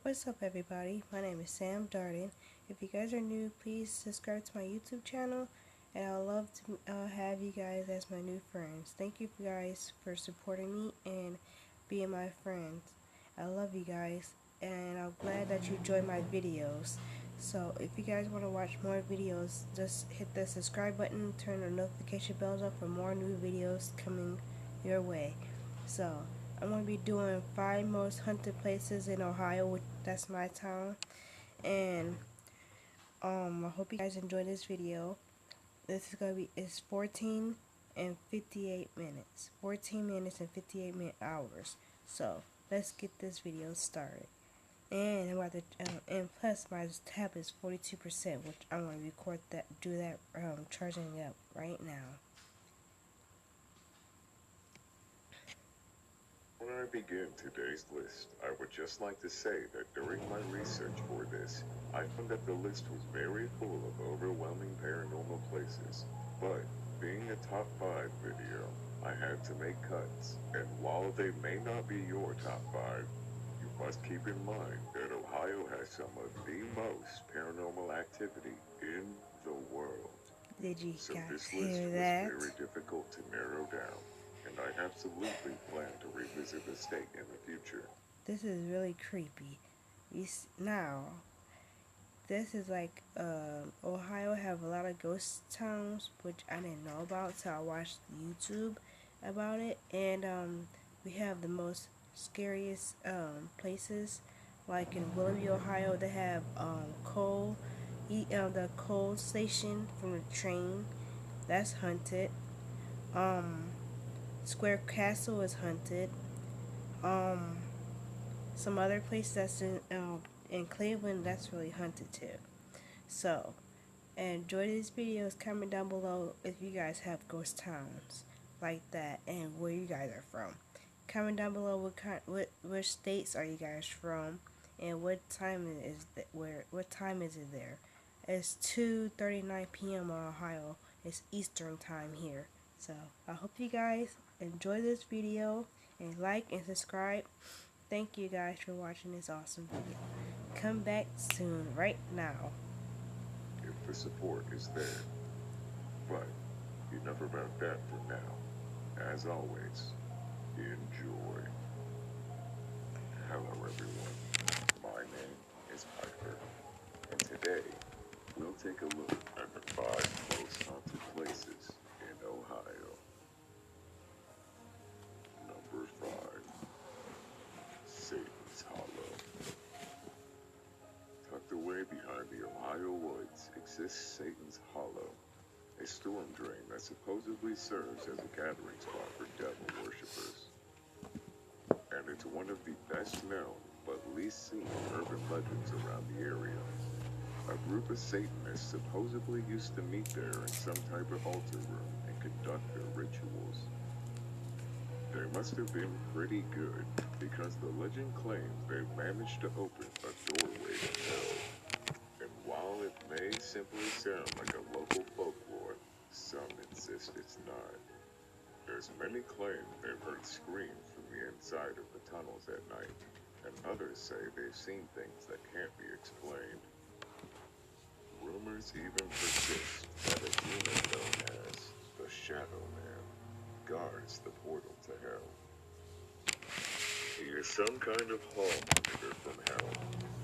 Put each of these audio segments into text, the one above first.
What's up, everybody? My name is Sam Darden. If you guys are new, please subscribe to my YouTube channel, and I'd love to have you guys as my new friends. Thank you guys for supporting me and being my friends. I love you guys, and I'm glad that you enjoy my videos. So, if you guys want to watch more videos, just hit the subscribe button, turn the notification bells on for more new videos coming your way. So, I'm going to be doing 5 most haunted places in Ohio, which that's my town. And I hope you guys enjoy this video. This is going to be, it's 14 and 58 minutes. 14 minutes and 58 hours. So, let's get this video started. And I'm about to, and plus my tab is 42%, which I'm going to record that, do that, charging it up right now. When I begin today's list, I would just like to say that during my research for this, I found that the list was very full of overwhelming paranormal places. But, being a top 5 video, I had to make cuts, and while they may not be your top 5, you must keep in mind that Ohio has some of the most paranormal activity in the world. Did you So guys this list hear was that? very difficult to narrow down, and I absolutely plan to revisit the state in the future. This is really creepy. Now, this is like, Ohio have a lot of ghost towns, which I didn't know about, so I watched YouTube about it, and, we have the most scariest, places, like in Willoughby, Ohio, they have, the coal station from the train, that's haunted. um, Square Castle is haunted. um, some other place that's in Cleveland that's really haunted too. So, enjoy these videos. Comment down below if you guys have ghost towns like that and where you guys are from. Comment down below which states are you guys from and what time what time is it there. It's 2:39 p.m. in Ohio. It's Eastern time here. So I hope you guys enjoy this video and like and subscribe. Thank you guys for watching this awesome video. Come back soon, right now. If the support is there. But enough about that for now. As always, enjoy. Hello everyone, my name is Piper, and today we'll take a look at the 5 most haunted places in Ohio. Number 5, Satan's Hollow. Tucked away behind the Ohio woods exists Satan's Hollow, a storm drain that supposedly serves as a gathering spot for devil worshippers. And it's one of the best known but least seen urban legends around the area. A group of Satanists supposedly used to meet there in some type of altar room and conduct their rituals. They must have been pretty good, because the legend claims they managed to open a doorway to hell. And while it may simply sound like a local folklore, some insist it's not. As many claim they've heard screams from the inside of the tunnels at night, and others say they've seen things that can't be explained. Rumors even persist that a human known as the Shadow Man guards the portal to hell. He is some kind of hall monitor from hell,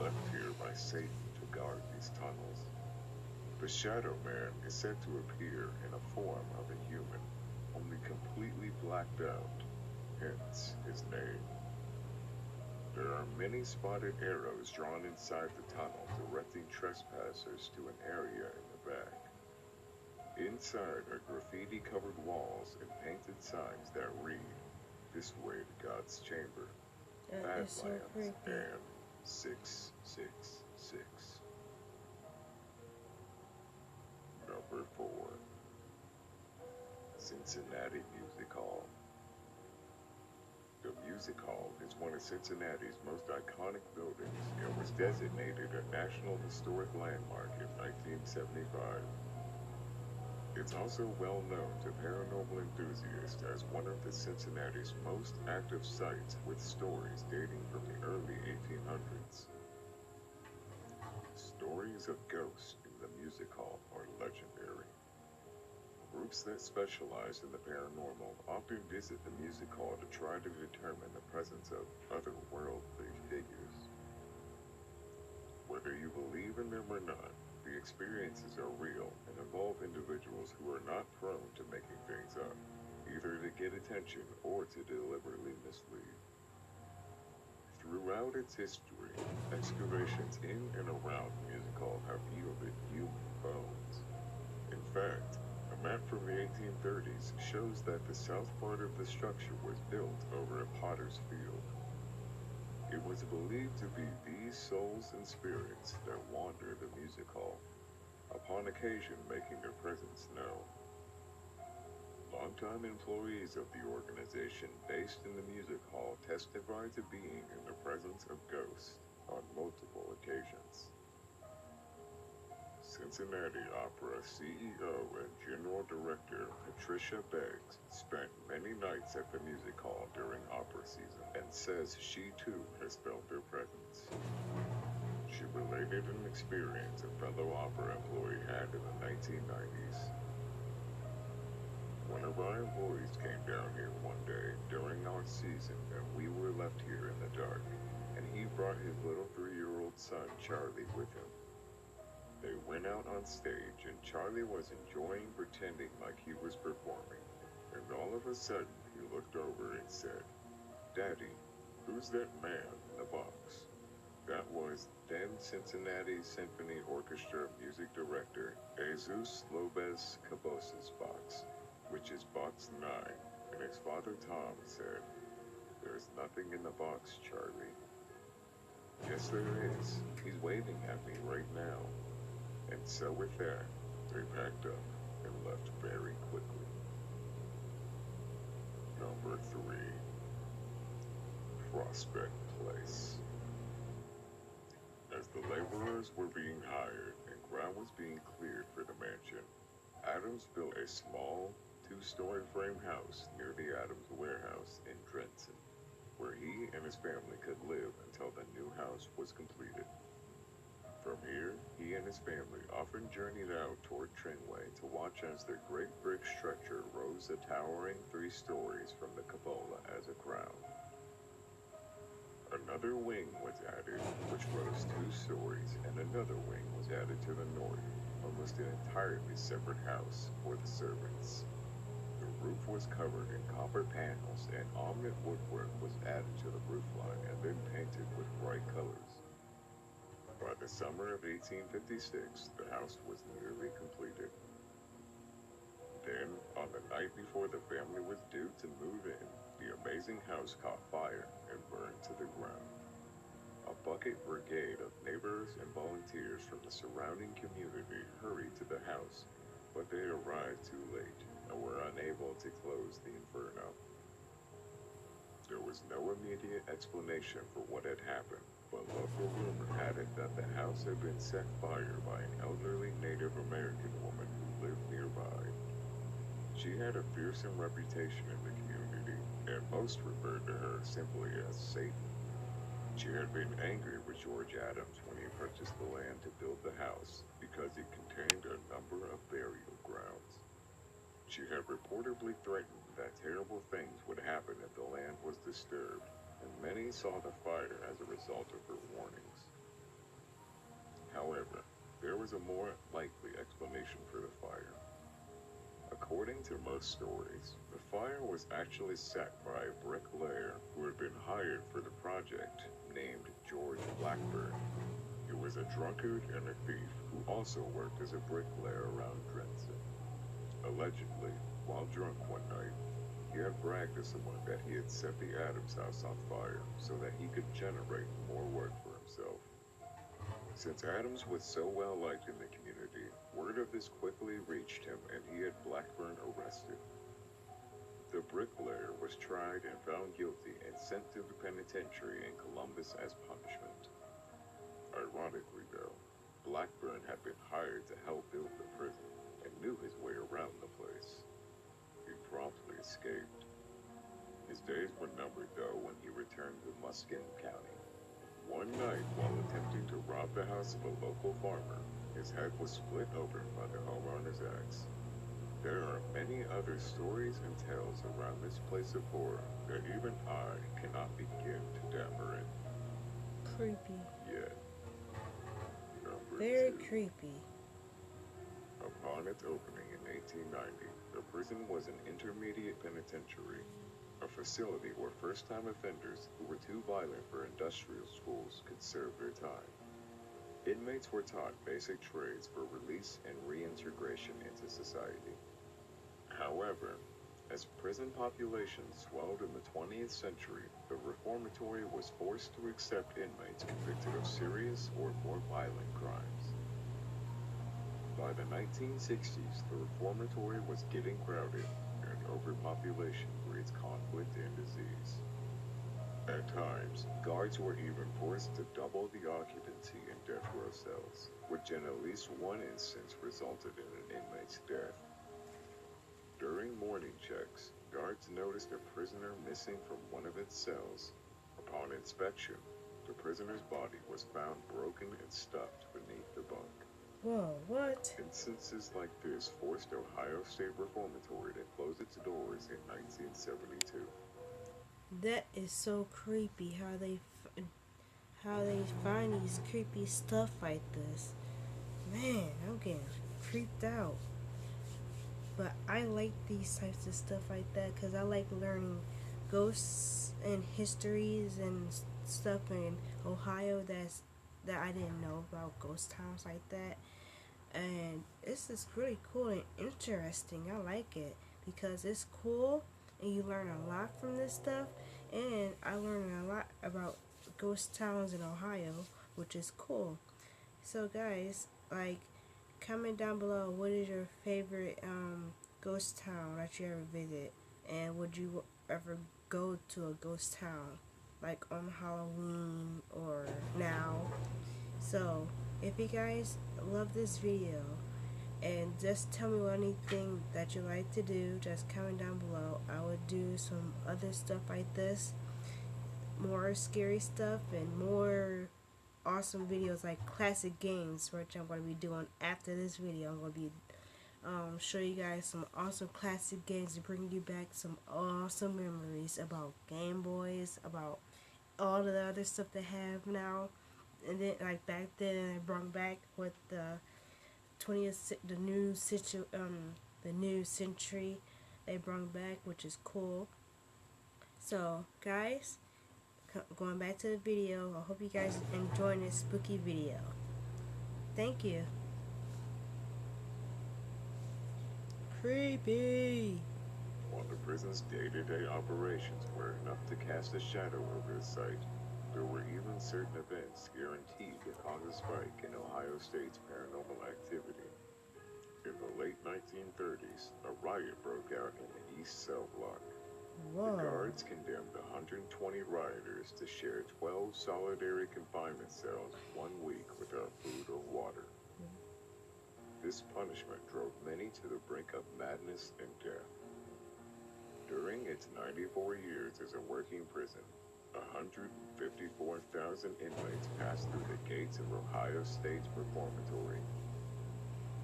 left here by Satan to guard these tunnels. The Shadow Man is said to appear in a form of a human, only completely blacked out, hence his name. There are many spotted arrows drawn inside the tunnel, directing trespassers to an area in the back. Inside are graffiti-covered walls and painted signs that read, "This way to God's chamber, It's so Badlands, creepy. and 666. Number 4. Cincinnati Music Hall. The Music Hall is one of Cincinnati's most iconic buildings and was designated a National Historic Landmark in 1975. It's also well known to paranormal enthusiasts as one of the Cincinnati's most active sites, with stories dating from the early 1800s. stories of ghosts in the music hall are legendary. Groups that specialize in the paranormal often visit the music hall to try to determine the presence of otherworldly figures. Whether you believe in them or not, the experiences are real and involve individuals who are not prone to making things up, either to get attention or to deliberately mislead. Throughout its history, excavations in and around the music hall have yielded human bones. In fact, a map from the 1830s shows that the south part of the structure was built over a potter's field. It was believed to be these souls and spirits that wander the music hall, upon occasion making their presence known. Longtime employees of the organization based in the music hall testified to being in the presence of ghosts on multiple occasions. Cincinnati Opera CEO and General Director Patricia Beggs spent many nights at the music hall during opera season and says she too has felt their presence. She related an experience a fellow opera employee had in the 1990s. One of our employees came down here one day during our season and we were left here in the dark, and he brought his little 3-year-old son Charlie with him. They went out on stage and Charlie was enjoying pretending like he was performing, and all of a sudden he looked over and said, "Daddy, who's that man in the box?" That was then Cincinnati Symphony Orchestra music director Jesus Lopez Cabos's box, which is box 9, and his father Tom said, "There's nothing in the box, Charlie." "Yes, there is. He's waving at me right now." And so with that, they packed up and left very quickly. Number 3. Prospect Place. As the laborers were being hired and ground was being cleared for the mansion, Adams built a small, 2-story frame house near the Adams warehouse in Drenson, where he and his family could live until the new house was completed. From here, he and his family often journeyed out toward Trinway to watch as their great brick structure rose a towering 3 stories from the cupola as a crown. Another wing was added, which rose 2 stories, and another wing was added to the north, almost an entirely separate house for the servants. The roof was covered in copper panels, and ornate woodwork was added to the roofline and then painted with bright colors. By the summer of 1856, the house was nearly completed. Then, on the night before the family was due to move in, the amazing house caught fire and burned to the ground. A bucket brigade of neighbors and volunteers from the surrounding community hurried to the house, but they arrived too late and were unable to close the inferno. There was no immediate explanation for what had happened, but local rumor had it that the house had been set fire by an elderly Native American woman who lived nearby. She had a fearsome reputation in the community, and most referred to her simply as Satan. She had been angry with George Adams when he purchased the land to build the house because it contained a number of burial grounds. She had reportedly threatened that terrible things would happen if the land was disturbed, and many saw the fire as a result of her warnings. However, there was a more likely explanation for the fire. According to most stories, the fire was actually set by a bricklayer who had been hired for the project, named George Blackburn. He was a drunkard and a thief who also worked as a bricklayer around Drenson. Allegedly, while drunk one night, he had bragged to someone that he had set the Adams house on fire so that he could generate more work for himself. Since Adams was so well liked in the community, word of this quickly reached him and he had Blackburn arrested. The bricklayer was tried and found guilty and sent to the penitentiary in Columbus as punishment. Ironically though, Blackburn had been hired to help build the prison and knew his way around the place. He promptly escaped. His days were numbered though when he returned to Muskin County. One night while attempting to rob the house of a local farmer. His head was split open by the homeowner's axe. There are many other stories and tales around this place of horror that even I cannot begin to damper it. Creepy. Yet, number Very 2. creepy. Upon its opening in 1890, the prison was an intermediate penitentiary, a facility where first-time offenders who were too violent for industrial schools could serve their time. Inmates were taught basic trades for release and reintegration into society. However, as prison populations swelled in the 20th century, the reformatory was forced to accept inmates convicted of serious or more violent crimes. By the 1960s, the reformatory was getting crowded, and overpopulation breeds conflict and disease. At times, guards were even forced to double the occupancy in death row cells, which in at least one instance resulted in an inmate's death. During morning checks, guards noticed a prisoner missing from one of its cells. Upon inspection, the prisoner's body was found broken and stuffed beneath the bunk. Whoa, what? Instances like this forced Ohio State Reformatory to close its doors in 1972. That is so creepy how they find these creepy stuff like this. Man, I'm getting creeped out. But I like these types of stuff like that because I like learning ghosts and histories and stuff in Ohio that I didn't know about, ghost towns like that. And this is really cool and interesting. I like it because it's cool and you learn a lot from this stuff. And I learned a lot about ghost towns in Ohio, which is cool. So guys, like, comment down below what is your favorite ghost town that you ever visit, and would you ever go to a ghost town like on Halloween or now? So if you guys love this video, and just tell me anything that you like to do, just comment down below. I would do some other stuff like this, more scary stuff and more awesome videos like classic games, which I'm going to be doing after this video. I'm going to be show you guys some awesome classic games to bring you back some awesome memories about Game Boys, about all the other stuff they have now. And then like back then I brought back with the 20th the new century they brought back, which is cool. So guys, going back to the video, I hope you guys enjoying this spooky video. Thank you. Creepy. While the prison's day-to-day operations were enough to cast a shadow over the site, there were even certain events guaranteed to cause a spike in Ohio State's paranormal activity. In the late 1930s, a riot broke out in the East Cell Block. Whoa. The guards condemned 120 rioters to share 12 solitary confinement cells 1 week without food or water. This punishment drove many to the brink of madness and death. During its 94 years as a working prison, 154,000 inmates passed through the gates of Ohio State's reformatory.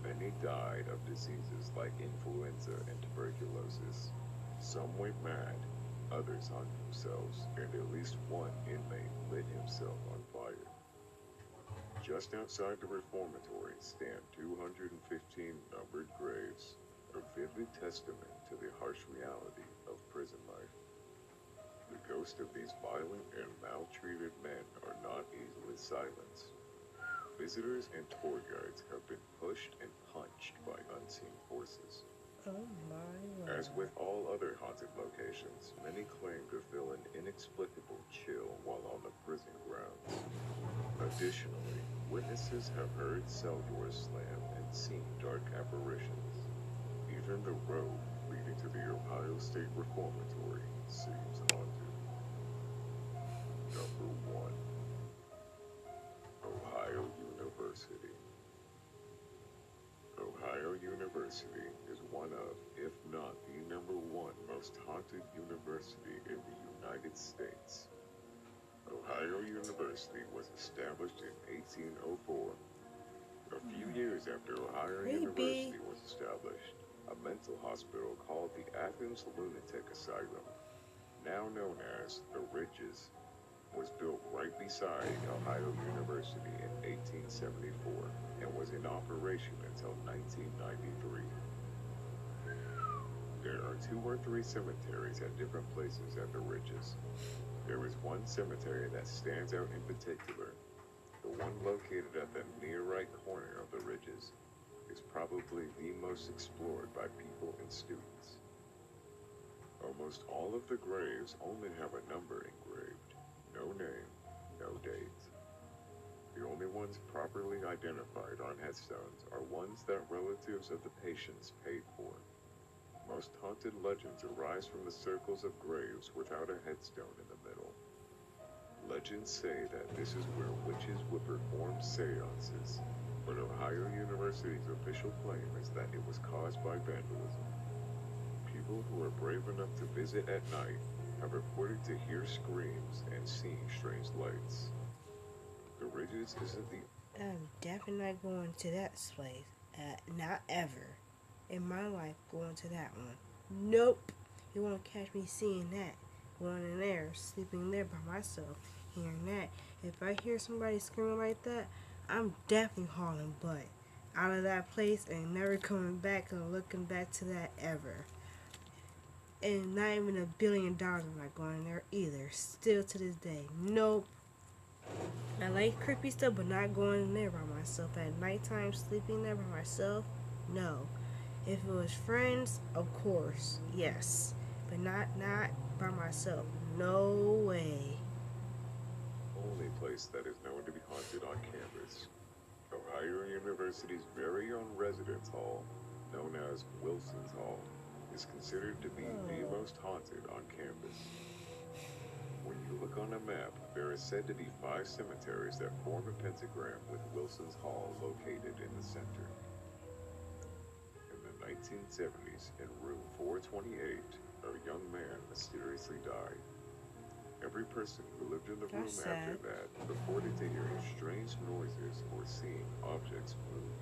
Many died of diseases like influenza and tuberculosis. Some went mad, others hung themselves, and at least one inmate lit himself on fire. Just outside the reformatory stand 215 numbered graves, a vivid testament to the harsh reality of prison life. The ghosts of these violent and maltreated men are not easily silenced. Visitors and tour guides have been pushed and punched by unseen forces. Oh my Lord. As with all other haunted locations, many claim to feel an inexplicable chill while on the prison grounds. Additionally, witnesses have heard cell doors slam and seen dark apparitions. Even the road leading to the Ohio State Reformatory seems haunted. Number 1. Ohio University. Ohio University is one of, if not the number 1 most haunted university in the United States. Ohio University was established in years after Ohio University was established, a mental hospital called the Athens Lunatic Asylum, now known as the Ridges, was built right beside Ohio University in 1874 and was in operation until 1993. There are 2 or 3 cemeteries at different places at the Ridges. There is one cemetery that stands out in particular. The one located at the near right corner of the Ridges is probably the most explored by people and students. Almost all of the graves only have a number engraved. No name, no date. The only ones properly identified on headstones are ones that relatives of the patients paid for. Most haunted legends arise from the circles of graves without a headstone in the middle. Legends say that this is where witches would perform seances, but Ohio University's official claim is that it was caused by vandalism. People who are brave enough to visit at night have reported to hear screams and seeing strange lights. The Ridges isn't the... I'm definitely not going to that place. Not ever in my life going to that one. Nope. You won't catch me seeing that. Going in there, sleeping there by myself, hearing that. If I hear somebody screaming like that, I'm definitely hauling butt out of that place and never coming back and looking back to that ever. And not even $1 billion I'm not going there either. Still to this day. Nope. I like creepy stuff, but not going in there by myself at nighttime, sleeping there by myself. No. If it was friends, of course, yes. But not by myself. No way. Only place that is known to be haunted on campus. Ohio University's very own residence hall, known as Wilson's Hall, is considered to be the most haunted on campus. When you look on a map, there is said to be 5 cemeteries that form a pentagram with Wilson's Hall located in the center. In the 1970s, in room 428, a young man mysteriously died. Every person who lived in the room after that reported to hearing strange noises or seeing objects move.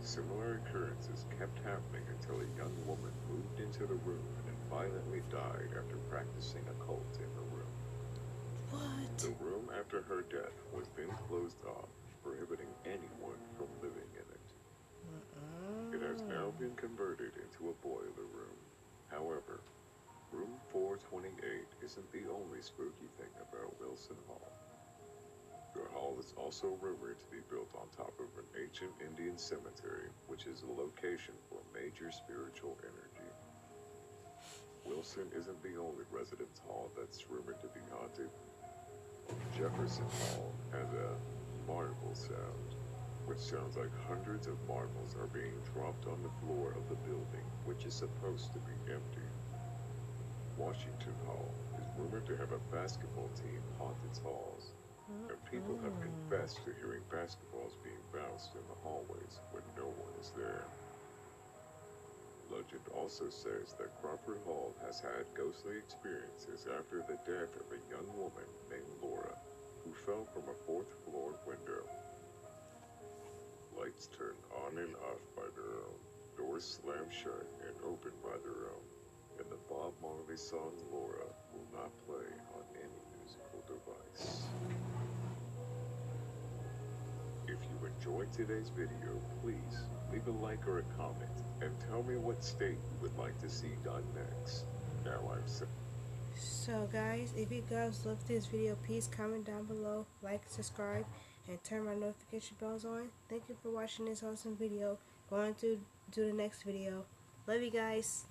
Similar occurrences kept happening until a young woman moved into the room and violently died after practicing occult in the room. What? The room after her death was then closed off, prohibiting anyone from living in it. It has now been converted into a boiler room. However, room 428 isn't the only spooky thing about Wilson Hall. The hall is also rumored to be built on top of an ancient Indian cemetery, which is a location for major spiritual energy. Wilson isn't the only residence hall that's rumored to be haunted. Jefferson Hall has a marble sound, which sounds like hundreds of marbles are being dropped on the floor of the building, which is supposed to be empty. Washington Hall is rumored to have a basketball team haunt its halls. And people have confessed to hearing basketballs being bounced in the hallways when no one is there. Legend also says that Crawford Hall has had ghostly experiences after the death of a young woman named Laura, who fell from a 4th floor window. Lights turn on and off by their own, doors slam shut and open by their own, and the Bob Marley song Laura will not play on any musical device. If you enjoyed today's video, please leave a like or a comment and tell me what state you would like to see done next. Now I'm set. So guys, if you guys love this video, please comment down below, like, subscribe, and turn my notification bells on. Thank you for watching this awesome video. Going to do the next video. Love you guys.